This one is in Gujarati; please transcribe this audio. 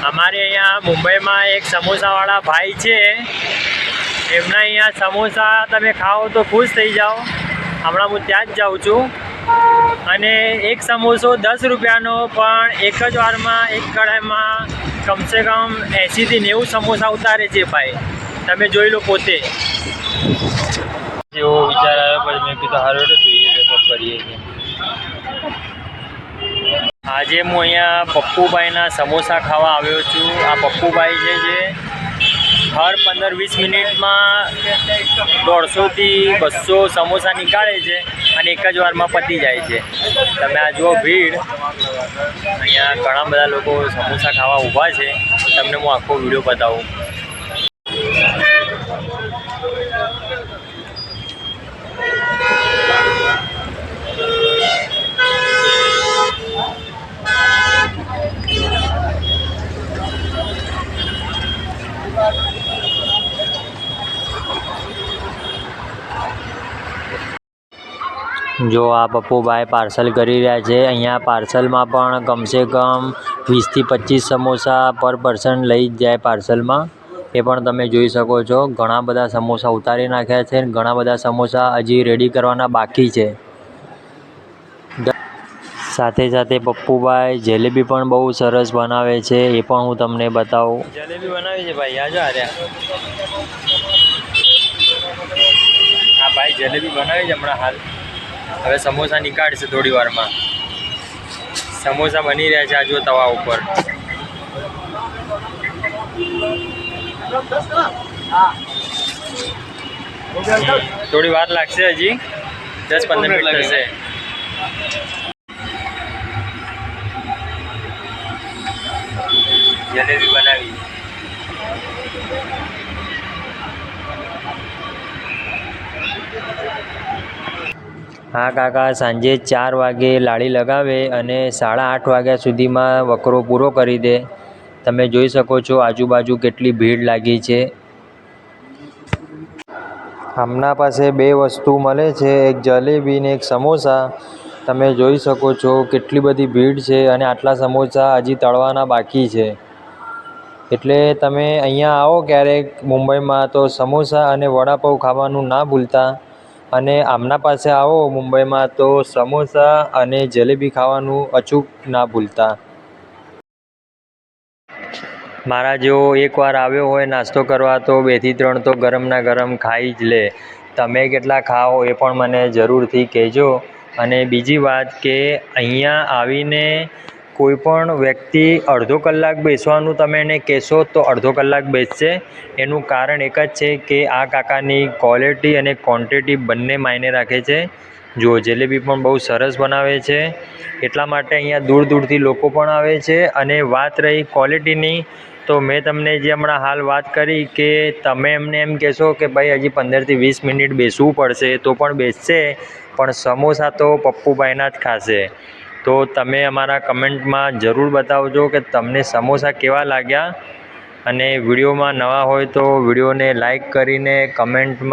અમારે અહીંયા મુંબઈમાં એક સમોસાવાળા ભાઈ છે, એમના અહીંયા સમોસા તમે ખાઓ તો ખુશ થઈ જાઓ. હમણાં હું ત્યાં જ જાઉં છું અને એક સમોસો 10 રૂપિયાનો, પણ એક જ વારમાં એક કઢાઈમાં કમસે કમ 80 થી 90 સમોસા ઉતારે છે ભાઈ. તમે જોઈ લો પોતે. એવો વિચાર આવ્યો, પછી મેં કીધું હારું તો જોઈએ કરીએ છીએ. આજે હું અહીંયા પપ્પુભાઈના સમોસા ખાવા આવ્યો છું. આ પપ્પુભાઈ છે જે હર 15-20 મિનિટમાં 150 થી 200 સમોસા નીકાળે છે અને એક જ વારમાં પતી જાય છે. તમે આ જુઓ ભીડ, અહીંયા ઘણા બધા લોકો સમોસા ખાવા ઊભા છે. તમને હું આખો વિડીયો બતાવું. જો આ પપ્પુભાઈ પાર્સલ કરી રહ્યા છે. અહીંયા પાર્સલમાં પણ કમસે કમ 20 થી 25 સમોસા પર પર્સન લઈ જ જાય પાર્સલમાં. એ પણ તમે જોઈ શકો છો. ઘણા બધા સમોસા ઉતારી નાખ્યા છે, ઘણા બધા સમોસા હજી રેડી કરવાના બાકી છે. સાથે સાથે પપ્પુભાઈ જલેબી પણ બહુ સરસ બનાવે છે, એ પણ હું તમને બતાવું. જલેબી બનાવી છે ભાઈ, આજો આર્યા. હા ભાઈ જલેબી બનાવી છે હમણાં હાલ. હવે સમોસા નીકાળશે થોડી વારમાં. સમોસા બની રહ્યા છે આ જો તવા ઉપર. થોડી વાર લાગશે, હજી 10-15 મિનિટ થશે. જલેબી બનાવી. હા કાકા સાંજે 4 વાગે લાડી લગાવે અને 8:30 વાગ્યા સુધીમાં વકરો પૂરો કરી દે. તમે જોઈ શકો છો આજુબાજુ કેટલી ભીડ લાગી છે. હમણાં પાસે 2 વસ્તુ મળે છે, એક જલેબી ને એક સમોસા. તમે જોઈ શકો છો કેટલી બધી ભીડ છે અને આટલા સમોસા હજી તળવાના બાકી છે. એટલે તમે અહીંયા આવો ક્યારેક મુંબઈમાં તો સમોસા અને વડાપાઉં ખાવાનું ના ભૂલતા. અને આમના પાસે આવો મુંબઈમાં તો સમોસા અને જલેબી ખાવાનું અચૂક ના ભૂલતા. મારા જેવો એકવાર આવ્યો હોય નાસ્તો કરવા તો 2 થી 3 તો ગરમના ગરમ ખાઈ જ લે. તમે કેટલા ખાઓ એ પણ મને જરૂરથી કહેજો. અને બીજી વાત કે અહીંયા આવીને કોઈ પણ વ્યક્તિ અડધો કલાક બેસવાનું તમે એને કહેશો તો અડધો કલાક બેસશે. એનું કારણ એક જ છે કે આ કાકાની ક્વોલિટી અને ક્વોન્ટિટી બંને માયને રાખે છે. જો જલેબી પણ બહુ સરસ બનાવે છે, એટલા માટે અહીંયા દૂર દૂરથી લોકો પણ આવે છે. અને વાત રહી ક્વોલિટીની, તો મેં તમને જે હમણાં હાલ વાત કરી કે તમે એમને એમ કહેશો કે ભાઈ હજી 15 થી 20 મિનિટ બેસવું પડશે તો પણ બેસશે, પણ સમોસા તો પપ્પુભાઈના જ ખાશે. તો તમે અમારા કમેન્ટમાં જરૂર બતાવજો કે તમને સમોસા કેવા લાગ્યા. અને વિડીયોમાં નવા હોય તો વિડીયોને લાઈક કરીને કમેન્ટમાં